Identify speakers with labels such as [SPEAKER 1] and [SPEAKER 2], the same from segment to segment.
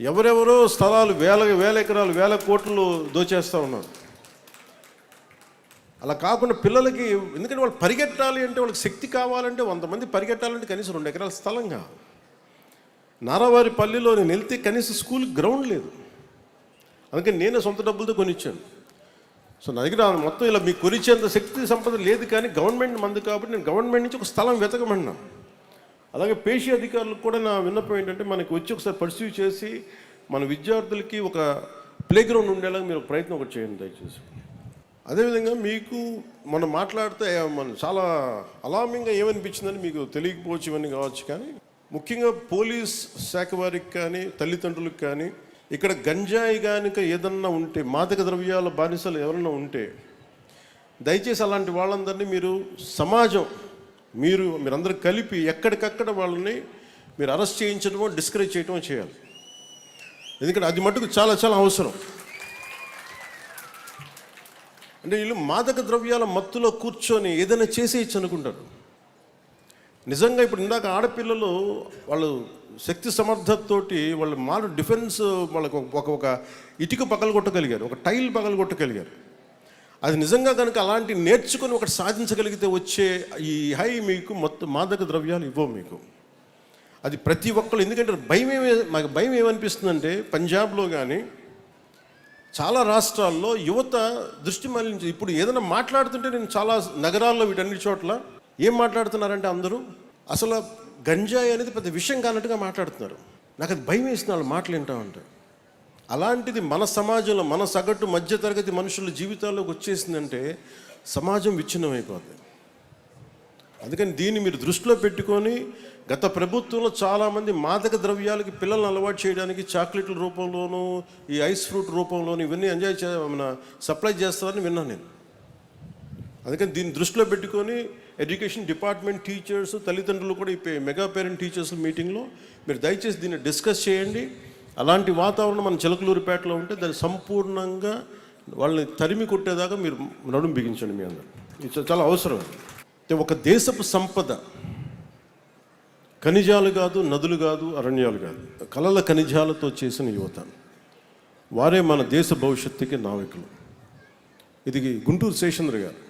[SPEAKER 1] ఎవరెవరో స్థలాలు వేల ఎకరాలు 1000 కోట్లు దోచేస్తూ ఉన్నారు. అలా కాకుండా పిల్లలకి, ఎందుకంటే వాళ్ళు పరిగెట్టాలి అంటే, వాళ్ళకి శక్తి కావాలంటే, 100 మంది పరిగెట్టాలంటే కనీసం 2 ఎకరాల స్థలం కావాలి. నారావారి పల్లిలో నేను వెళ్తే కనీసం స్కూల్ గ్రౌండ్ లేదు. అందుకని నేనే సొంత డబ్బులతో కొనిచ్చాను. సో నా దగ్గర మొత్తం ఇలా మీకు కొనిచ్చేంత శక్తి సంపద లేదు, కానీ గవర్నమెంట్ మంది కాబట్టి నేను గవర్నమెంట్ నుంచి ఒక స్థలం వెతకమన్నా. అలాగే పేషీ అధికారులకు కూడా నా విన్నపం ఏంటంటే, మనకి వచ్చి ఒకసారి పర్సీవ్ చేసి మన విద్యార్థులకి ఒక ప్లే గ్రౌండ్ ఉండేలాగా మీరు ఒక ప్రయత్నం ఒకటి చేయండి దయచేసి. అదేవిధంగా మీకు మనం మాట్లాడితే మనం చాలా అలామింగ్గా ఏమనిపించిందని మీకు తెలియకపోవచ్చు, ఇవన్నీ కావచ్చు, కానీ ముఖ్యంగా పోలీస్ శాఖ వారికి కానీ తల్లిదండ్రులకు కానీ ఇక్కడ గంజాయి కనుక ఏదన్నా ఉంటే, మాదక ద్రవ్యాల బానిసలు ఎవరన్నా ఉంటే, దయచేసి అలాంటి వాళ్ళందరినీ మీరు సమాజం మీరందరూ కలిపి ఎక్కడికక్కడ వాళ్ళని మీరు అరెస్ట్ చేయించడమో డిస్కరేజ్ చేయడమో చేయాలి. ఎందుకంటే అది మటుకు చాలా చాలా అవసరం. అంటే వీళ్ళు మాదక ద్రవ్యాల మత్తులో కూర్చొని ఏదైనా చేసేయచ్చు అనుకుంటారు. నిజంగా ఇప్పుడు ఇందాక ఆడపిల్లలు వాళ్ళు శక్తి సమర్థతతోటి వాళ్ళు డిఫెన్స్ వాళ్ళకు ఒక ఇటుక పగలగొట్టగలిగారు, ఒక టైల్ పగలగొట్టగలిగారు. అది నిజంగా కనుక అలాంటి నేర్చుకొని ఒకటి సాధించగలిగితే వచ్చే ఈ హై మీకు మొత్తం మాదక ద్రవ్యాలు ఇవ్వవు మీకు. అది ప్రతి ఒక్కళ్ళు, ఎందుకంటే మాకు భయం ఏమనిపిస్తుందంటే, పంజాబ్లో కానీ చాలా రాష్ట్రాల్లో యువత దృష్టి మళ్ళించి ఇప్పుడు ఏదైనా మాట్లాడుతుంటే, నేను చాలా నగరాల్లో వీటన్ని చోట్ల ఏం మాట్లాడుతున్నారంటే అందరూ అసలు గంజాయి అనేది పెద్ద విషయం కానట్టుగా మాట్లాడుతున్నారు. నాకు అది భయం వేసిన వాళ్ళు మాటలు వింటామంటే. అలాంటిది మన సమాజంలో, మన సగటు మధ్యతరగతి మనుషుల జీవితాల్లోకి వచ్చేసిందంటే సమాజం విచ్ఛిన్నమైపోతుంది. అందుకని దీన్ని మీరు దృష్టిలో పెట్టుకొని, గత ప్రభుత్వంలో చాలామంది మాదక ద్రవ్యాలకి పిల్లల్ని అలవాటు చేయడానికి చాక్లెట్ల రూపంలోనూ ఈ ఐస్ ఫ్రూట్ రూపంలోనూ ఇవన్నీ సప్లై చేస్తారని విన్నాను నేను. అందుకని దీన్ని దృష్టిలో పెట్టుకొని ఎడ్యుకేషన్ డిపార్ట్మెంట్, టీచర్స్, తల్లిదండ్రులు కూడా ఈ మెగా పేరెంట్ టీచర్స్ మీటింగ్లో మీరు దయచేసి దీన్ని డిస్కస్ చేయండి. అలాంటి వాతావరణం మన చిలకలూరిపేటలో ఉంటే దాన్ని సంపూర్ణంగా వాళ్ళని తరిమి కొట్టేదాకా మీరు నడుము బిగించండి మీ అందరూ. ఇది చాలా అవసరం. ఒక దేశపు సంపద ఖనిజాలు కాదు, నదులు కాదు, అరణ్యాలు కాదు, కలల ఖనిజాలతో చేసిన యువత, వారే మన దేశ భవిష్యత్తుకి నావికులు. ఇది గుంటూరు శేషేంద్ర గారు.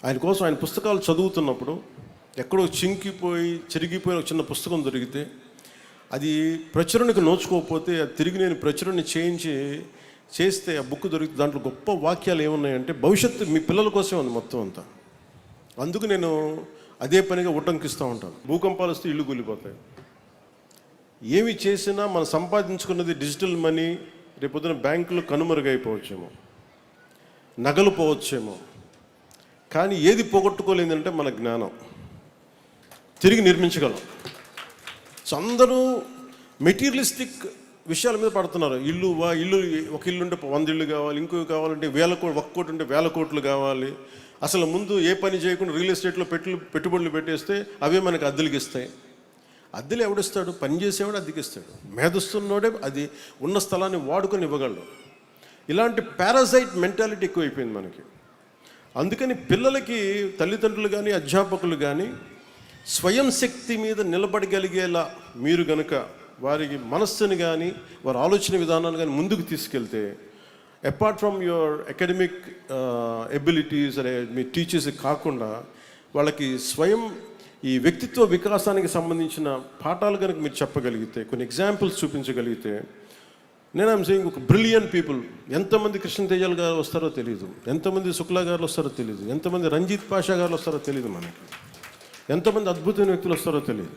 [SPEAKER 1] ఆయన కోసం ఆయన పుస్తకాలు చదువుతున్నప్పుడు ఎక్కడో చెరిగిపోయిన ఒక చిన్న పుస్తకం దొరికితే, అది ప్రచురణకు నోచుకోకపోతే అది తిరిగి నేను ప్రచురణ చేస్తే ఆ బుక్ దొరికితే దాంట్లో గొప్ప వాక్యాలు ఏమున్నాయంటే, భవిష్యత్తు మీ పిల్లల కోసమే ఉంది మొత్తం అంతా. అందుకు నేను అదే పనిగా ఉటంకిస్తూ ఉంటాను. భూకంపాలు వస్తే ఇల్లు కూలిపోతాయి. ఏమి చేసినా మనం సంపాదించుకున్నది డిజిటల్ మనీ రేపొద్దున బ్యాంకులు కనుమరుగైపోవచ్చేమో, నగలు పోవచ్చేమో, కానీ ఏది పోగొట్టుకోలేదంటే మన జ్ఞానం. తిరిగి నిర్మించగలం. సో అందరూ మెటీరియలిస్టిక్ విషయాల మీద పడుతున్నారు. ఇల్లు ఒక ఇల్లు ఉంటే 100 ఇళ్ళు కావాలి, ఇంకో కావాలంటే 1 కోటి ఉంటే 1000 కోట్లు కావాలి. అసలు ముందు ఏ పని చేయకుండా రియల్ ఎస్టేట్లో పెట్టుబడులు పెట్టేస్తే అవే మనకు అద్దెలకి ఇస్తాయి. అద్దెలు ఎవడిస్తాడు? పని చేసేవాడు అద్దెకిస్తాడు. మేధస్తున్నోడే అది ఉన్న స్థలాన్ని వాడుకొని ఇవ్వగలడు. ఇలాంటి పారాసైట్ మెంటాలిటీ ఎక్కువైపోయింది మనకి. అందుకని పిల్లలకి తల్లిదండ్రులు కానీ అధ్యాపకులు కానీ స్వయం శక్తి మీద నిలబడగలిగేలా మీరు గనుక వారికి మనస్సుని కానీ వారి ఆలోచన విధానాన్ని కానీ ముందుకు తీసుకెళ్తే, apart from your academic abilities అనే మీ టీచర్స్ కాకుండా వాళ్ళకి స్వయం ఈ వ్యక్తిత్వ వికాసానికి సంబంధించిన పాఠాలు కనుక మీరు చెప్పగలిగితే, కొన్ని ఎగ్జాంపుల్స్ చూపించగలిగితే, నేను ఐమ్ సేయింగ్ ఒక బ్రిలియంట్ పీపుల్. ఎంతమంది కృష్ణ తేజాల్ గారు వస్తారో తెలియదు, ఎంతమంది శుక్లా గారు వస్తారో తెలియదు, ఎంతమంది రంజిత్ పాషా గారు వస్తారో తెలియదు, మనకి ఎంతమంది అద్భుతమైన వ్యక్తులు వస్తారో తెలియదు.